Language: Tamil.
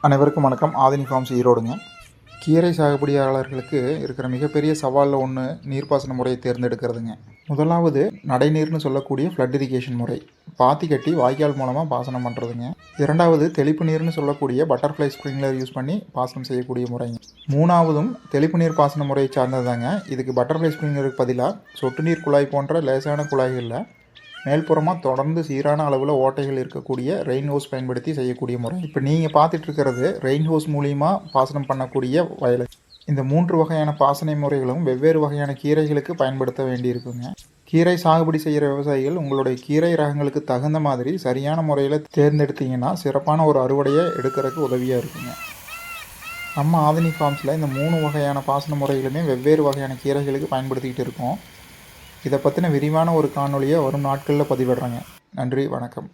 அனைவருக்கும் வணக்கம். ஆதினி ஃபார்ம்ஸ் ஈரோடுங்க. கீரை சாகுபடியாளர்களுக்கு இருக்கிற மிகப்பெரிய சவாலில் ஒன்று நீர்ப்பாசன முறையை தேர்ந்தெடுக்கிறதுங்க. முதலாவது நடைநீர்னு சொல்லக்கூடிய ஃப்ளட் இரிகேஷன் முறை, பாத்தி கட்டி வாய்க்கால் மூலமாக பாசனம் பண்ணுறதுங்க. இரண்டாவது தெளிப்பு நீர்னு சொல்லக்கூடிய பட்டர்ஃப்ளை ஸ்ப்ரிங்க்லர் யூஸ் பண்ணி பாசனம் செய்யக்கூடிய முறைங்க. மூணாவதும் தெளிப்பு நீர் பாசன முறையை சார்ந்ததாங்க. இதுக்கு பட்டர்ஃப்ளை ஸ்ப்ரிங்க்லருக்கு பதிலாக சொட்டு நீர் குழாய் போன்ற லேசான குழாய்களில் மேல்புறமாக தொடர்ந்து சீரான அளவில் ஓட்டைகள் இருக்கக்கூடிய ரெயின் ஹோஸ் பயன்படுத்தி செய்யக்கூடிய முறை. இப்போ நீங்கள் பார்த்துட்டு இருக்கிறது ரெயின் ஹோஸ் மூலியமாக பாசனம் பண்ணக்கூடிய வயல். இந்த 3 வகையான பாசன முறைகளும் வெவ்வேறு வகையான கீரைகளுக்கு பயன்படுத்த வேண்டியிருக்குங்க. கீரை சாகுபடி செய்கிற விவசாயிகள் உங்களுடைய கீரை ரகங்களுக்கு தகுந்த மாதிரி சரியான முறையில் தேர்ந்தெடுத்தீங்கன்னா சிறப்பான ஒரு அறுவடையை எடுக்கிறதுக்கு உதவியாக இருக்குங்க. நம்ம ஆதினி ஃபார்ம்ஸில் இந்த 3 வகையான பாசன முறைகளுமே வெவ்வேறு வகையான கீரைகளுக்கு பயன்படுத்திக்கிட்டு இருக்கோம். இதை பற்றின விரிவான ஒரு காணொலியை வரும் நாட்களில் பதிவிடுறேங்க. நன்றி, வணக்கம்.